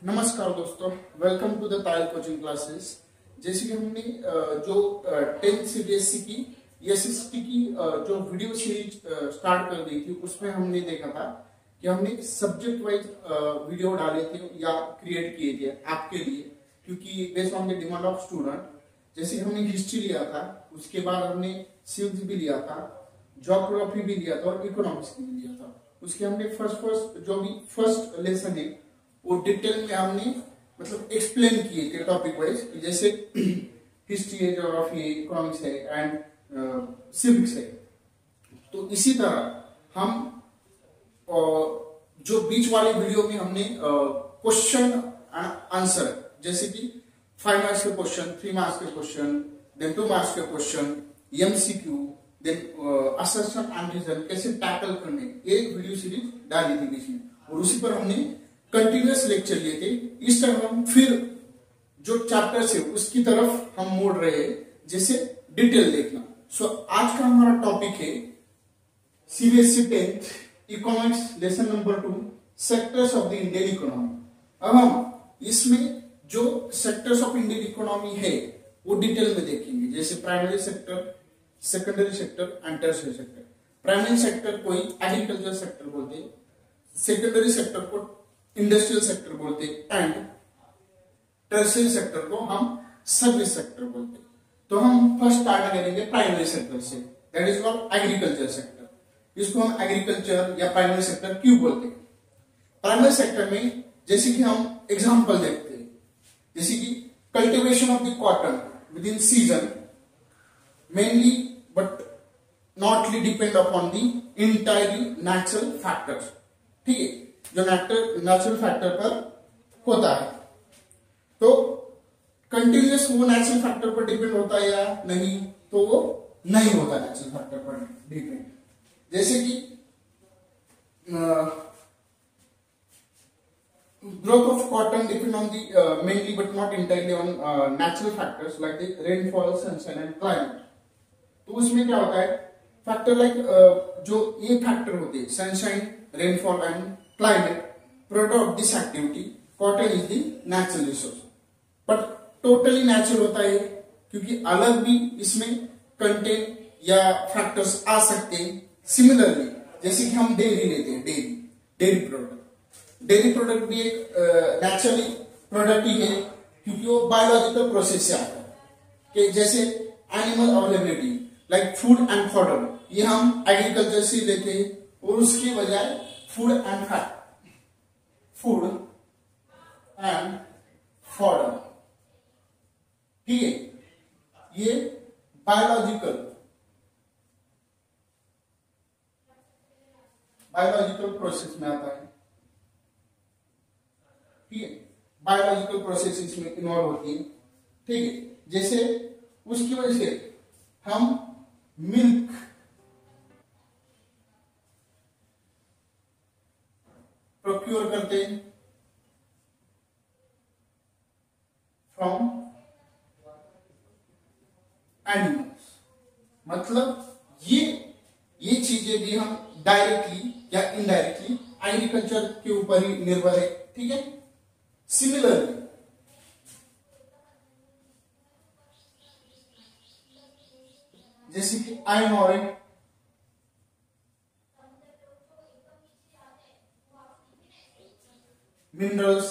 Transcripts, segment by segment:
नमस्कार दोस्तों, welcome to the Tayal coaching classes. जैसे कि हमने जो 10th सीबीएसई की एसएसटी की जो वीडियो सीरीज स्टार्ट कर दी थी, उसमें हमने देखा था कि हमने सब्जेक्ट वाइज वीडियो डाले थे या क्रिएट किए थे आपके लिए, क्योंकि based on the demand of student. जैसे हमने हिस्ट्री लिया था, उसके बाद हमने सिविक्स भी लिया था, ज्योग्राफी भी लिया था और इकोनॉमिक्स भी लिया था। उसके हमने फर्स्ट लेसन है वो डिटेल में हमने मतलब एक्सप्लेन किए थे टॉपिक वाइज, जैसे हिस्ट्री है, ज्योग्राफी है, इकोनॉमिक्स है एंड सिविक्स है। तो इसी तरह हम जो बीच वाले वीडियो में हमने क्वेश्चन आंसर, जैसे कि 5 मार्क्स के क्वेश्चन, 3 मार्क्स के क्वेश्चन, देन 2 मार्क्स के question, MCQ, then assertion and reason कैसे टैकल करने, एक वीडियो सीरीज डाली थी बीच में, और उसी पर हमने कंटिन्यूअस लेक्चर लिए थे। इस टाइम हम फिर जो चैप्टर्स है उसकी तरफ हम मोड़ रहे हैं, जैसे डिटेल देखना। सो आज का हमारा टॉपिक है CBSE 10th economics lesson number 2, sectors of the Indian economy. अब हम इसमें जो सेक्टर्स ऑफ इंडियन इकोनॉमी है वो डिटेल में देखेंगे, जैसे primary sector, secondary sector and tertiary sector. Primary sector को एग्रीकल्चर सेक्टर बोलते हैं, सेकेंडरी सेक्टर को इंडस्ट्रियल सेक्टर बोलते हैं एंड टर्शियरी सेक्टर को हम सर्विस सेक्टर बोलते हैं। तो हम फर्स्ट स्टार्ट करेंगे प्राइमरी सेक्टर से, that is called agriculture sector. इसको हम एग्रीकल्चर या प्राइमरी सेक्टर क्यों बोलते हैं? प्राइमरी सेक्टर में जैसे कि हम एग्जांपल देखते हैं, जैसे कि cultivation of the cotton with in season mainly but notly depend upon the entirely natural factors. ठीक है, जो नेचुरल फैक्टर पर होता है। तो कंटिन्यूस वो नेचुरल फैक्टर पर डिपेंड होता है या नहीं, तो वो नहीं होता नेचुरल फैक्टर पर डिपेंड। जैसे कि growth of cotton depend on the mainly but not entirely on natural factors like the rainfall, sunshine and climate. तो उसमें क्या होता है, फैक्टर लाइक जो ये फैक्टर होते हैं, sunshine, rainfall and climate, product of this activity, cotton is the natural resource, but totally natural होता है, क्योंकि अलग भी इसमें कंटेंट या फैक्टर्स आ सकते हैं। सिमिलरली जैसे कि हम डेयरी लेते हैं, डेयरी प्रोडक्ट भी एक नेचुरली प्रोडक्ट ही है, क्योंकि वो बायोलॉजिकल प्रोसेस से आता है। कि जैसे animal availability like food and fodder, ये हम एग्रीकल्चर से लेते हैं, और उसके बजाय फूड एंड फॉडर, ठीक है, ये बायोलॉजिकल प्रोसेस में आता है। ठीक है, बायोलॉजिकल प्रोसेस इसमें इन्वॉल्व होती है। ठीक है, जैसे उसकी वजह से हम मिल्क प्रोक्योर करते हैं फ्रॉम एनिमल्स। मतलब ये चीजें भी हम डायरेक्टली या इनडायरेक्टली एग्रीकल्चर के ऊपर ही निर्भर है। ठीक है, सिमिलरली जैसे कि आयरन और minerals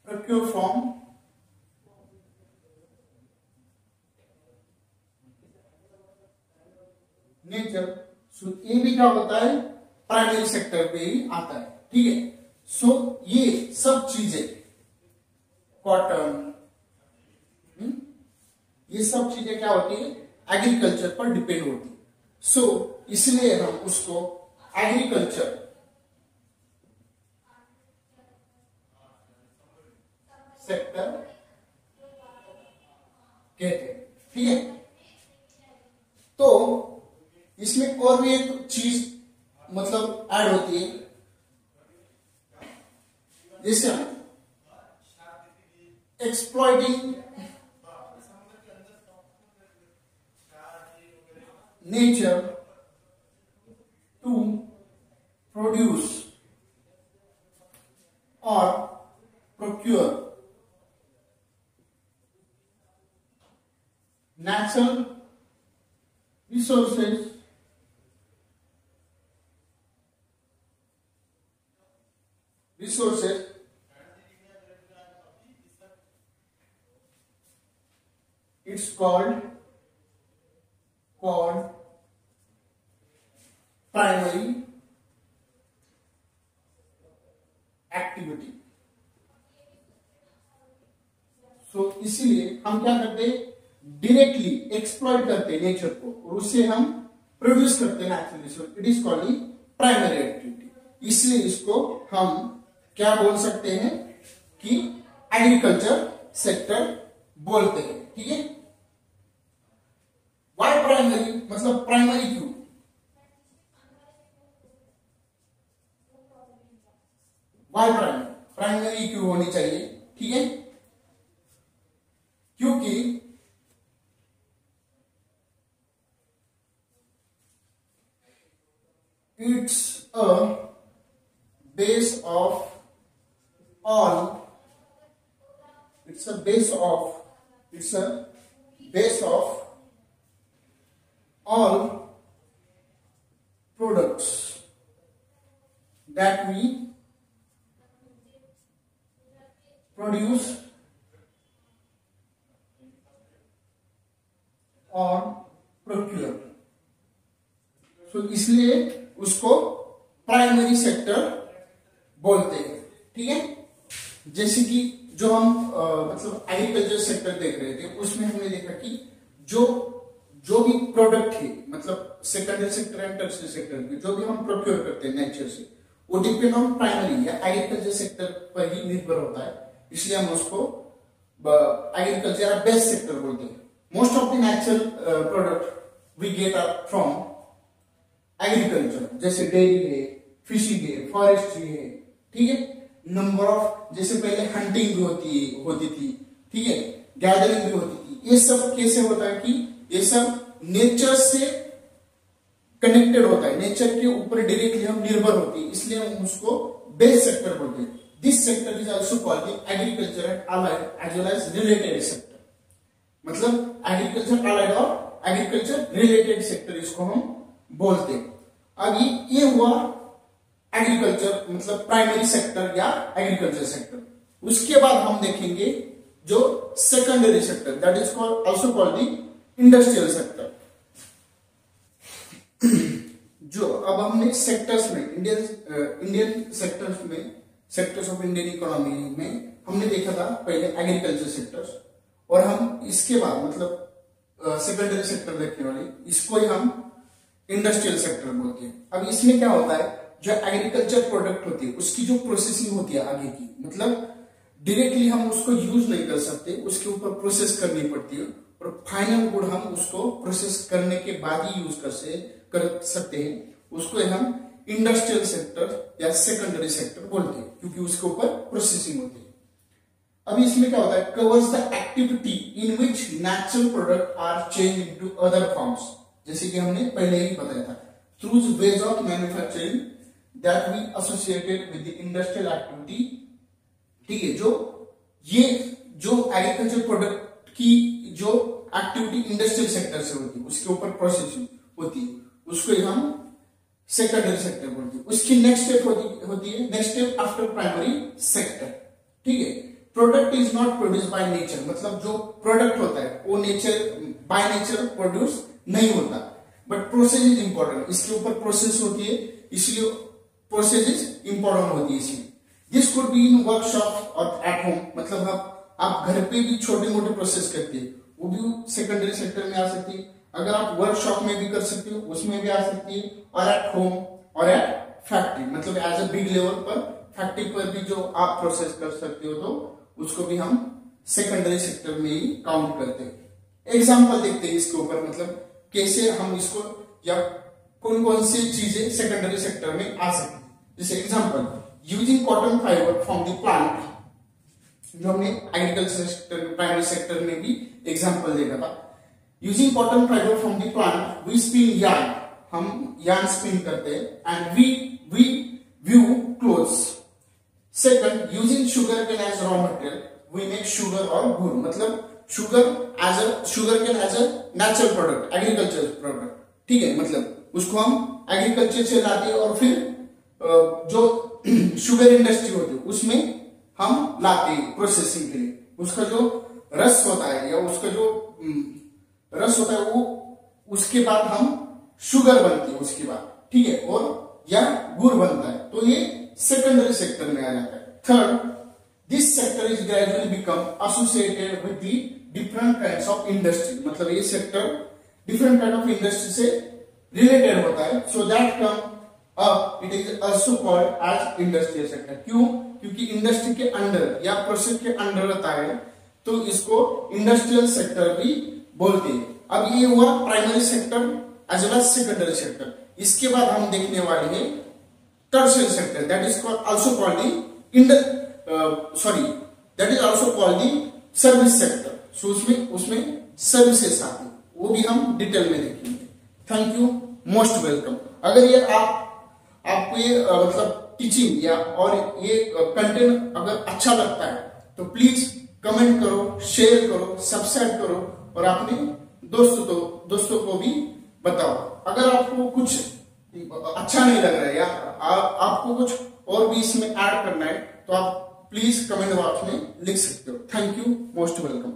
procure from नेचर। सो ये भी क्या होता है, प्राइमरी सेक्टर पे ही आता है। ठीक है, सो ये सब चीजें, कॉटन, ये सब चीजें क्या होती है, एग्रीकल्चर पर डिपेंड होती है। सो इसलिए हम उसको एग्रीकल्चर सेक्टर कहते हैं। ठीक है, तो इसमें और भी एक चीज मतलब ऐड होती है, जैसे exploiting nature to produce or procure natural resources it's called primary activity. So इसीलिए हम क्या करते हैं, डायरेक्टली एक्सप्लॉइट करते हैं नेचर को और उससे हम प्रोड्यूस करते हैं natural resource. It is called primary activity. इसलिए इसको हम क्या बोल सकते हैं कि एग्रीकल्चर सेक्टर बोलते हैं। ठीक है, वाई प्राइमरी, मतलब प्राइमरी क्यों? वाई प्राइमरी क्यों होनी चाहिए? ठीक है, क्योंकि it's a base of all products that we produce or procure। so इसलिए उसको प्राइमरी सेक्टर बोलते हैं। ठीक है, जैसे कि जो हम मतलब एग्रीकल्चर सेक्टर देख रहे थे उसमें हमने देखा कि जो भी प्रोडक्ट है, मतलब secondary sector and tertiary sector की जो भी हम प्रोक्योर करते हैं नेचर से, वो डिपेंड ऑन प्राइमरी या एग्रीकल्चर सेक्टर पर ही निर्भर होता है। इसलिए हम उसको एग्रीकल्चर या बेस्ट सेक्टर बोलते हैं। Most of the natural product we get from agriculture, जैसे डेयरी है, फिशिंग है, फॉरेस्ट्री है। ठीक है, नंबर ऑफ, जैसे पहले हंटिंग भी होती थी, ठीक है, गैदरिंग भी होती थी। ये सब कैसे होता है कि ये सब नेचर से कनेक्टेड होता है, नेचर के ऊपर डायरेक्टली हम निर्भर होते हैं, इसलिए हम उसको बेस सेक्टर बोलते हैं। This sector is also called the agriculture and allied as well as related sector. मतलब एग्रीकल्चर अलाइड और एग्रीकल्चर रिलेटेड सेक्टर इसको हम बोलते हैं। अभी ये हुआ एग्रीकल्चर मतलब प्राइमरी सेक्टर या एग्रीकल्चर सेक्टर। उसके बाद हम देखेंगे जो secondary sector, that is called also called the industrial sector. जो अब हमने सेक्टर्स में Indian sectors of Indian economy में हमने देखा था पहले एग्रीकल्चर सेक्टर्स, और हम इसके बाद मतलब सेकेंडरी सेक्टर देखने वाले, इसको ही हम इंडस्ट्रियल सेक्टर बोलते हैं। अब इसमें क्या होता है, जो एग्रीकल्चर प्रोडक्ट होती है उसकी जो प्रोसेसिंग होती है आगे की, मतलब डायरेक्टली हम उसको यूज नहीं कर सकते, उसके ऊपर प्रोसेस करनी पड़ती है, और फाइनल गुड हम उसको प्रोसेस करने के बाद ही यूज कर सकते हैं। उसको हम इंडस्ट्रियल सेक्टर या सेकेंडरी सेक्टर बोलते हैं, क्योंकि उसके ऊपर प्रोसेसिंग होती है। अब इसमें क्या होता है, covers the activity in which natural product are change into other forms, जैसे कि हमने पहले ही बताया था, through ways of manufacturing that we associated with the industrial activity. ठीक है, जो एग्रीकल्चर प्रोडक्ट की जो एक्टिविटी इंडस्ट्रियल सेक्टर से होती है, उसके ऊपर प्रोसेसिंग होती है, उसको हम सेकेंडरी सेक्टर बोलते हैं। उसकी नेक्स्ट स्टेप होती है next step after primary sector. ठीक है, product is not produce by nature, मतलब जो प्रोडक्ट होता है वो बाय नेचर प्रोड्यूस नहीं होता, बट प्रोसेस इज इंपॉर्टेंट, इसके ऊपर प्रोसेस होती है, इसलिए प्रोसेस इज इंपॉर्टेंट होती है इसलिए। This could be in workshop और एट होम, मतलब आप घर पे भी छोटे मोटे प्रोसेस करते हैं, वो भी सेकेंडरी सेक्टर में आ सकती है। अगर आप वर्कशॉप में भी कर सकते हो उसमें भी आ सकती है, और एट होम और एट फैक्ट्री, मतलब एज अ बिग लेवल पर फैक्ट्री पर भी जो आप प्रोसेस कर सकते हो तो उसको भी हम सेकेंडरी सेक्टर में ही काउंट करते हैं। एग्जाम्पल देखते हैं इसके ऊपर, मतलब कैसे हम इसको या कौन कौन सी चीजें सेकेंडरी सेक्टर में आ सकती है। जैसे example, using cotton fibre from the plant, जो हमने एग्रीकल्चर सेक्टर प्राइमरी सेक्टर में भी एग्जाम्पल देखा था। Using cotton fibre from the plant we spin yarn, हम यार्न स्पिन करते हैं, and we weave clothes second, using sugar cane as raw material we make sugar और गुड़, मतलब sugar cane as a natural product, agriculture product, ठीक है, मतलब उसको हम एग्रीकल्चर से लाते हैं और फिर जो शुगर इंडस्ट्री होती है उसमें हम लाते हैं प्रोसेसिंग के लिए। उसका जो रस होता है या उसका जो रस होता है वो उसके बाद हम शुगर बनती है उसके बाद, ठीक है, और या गुड़ बनता है, तो ये सेकेंडरी सेक्टर में आ जाता है। Third, this sector is gradually become associated with the different kinds of industry, मतलब ये sector different kind of industry से रिलेटेड होता है, so that come up it is also called as industrial sector. क्यों? क्योंकि इंडस्ट्री के under या process के अंडर रहता है तो इसको इंडस्ट्रियल सेक्टर भी बोलते हैं। अब ये हुआ primary sector as well as secondary sector. इसके बाद हम देखने वाले हैं tertiary sector, that is also called that is also called the service sector. So उसमें सर्विसेस आती है, वो भी हम डिटेल में देखेंगे। Thank you, most welcome. अगर ये आपको ये मतलब टीचिंग या और ये कंटेंट अगर अच्छा लगता है तो प्लीज कमेंट करो, शेयर करो, सब्सक्राइब करो और अपने दोस्तों को भी बताओ। अगर आपको कुछ अच्छा नहीं लग रहा है या आपको कुछ और भी इसमें ऐड करना है तो आप प्लीज कमेंट बॉक्स में लिख सकते हो। Thank you, most welcome.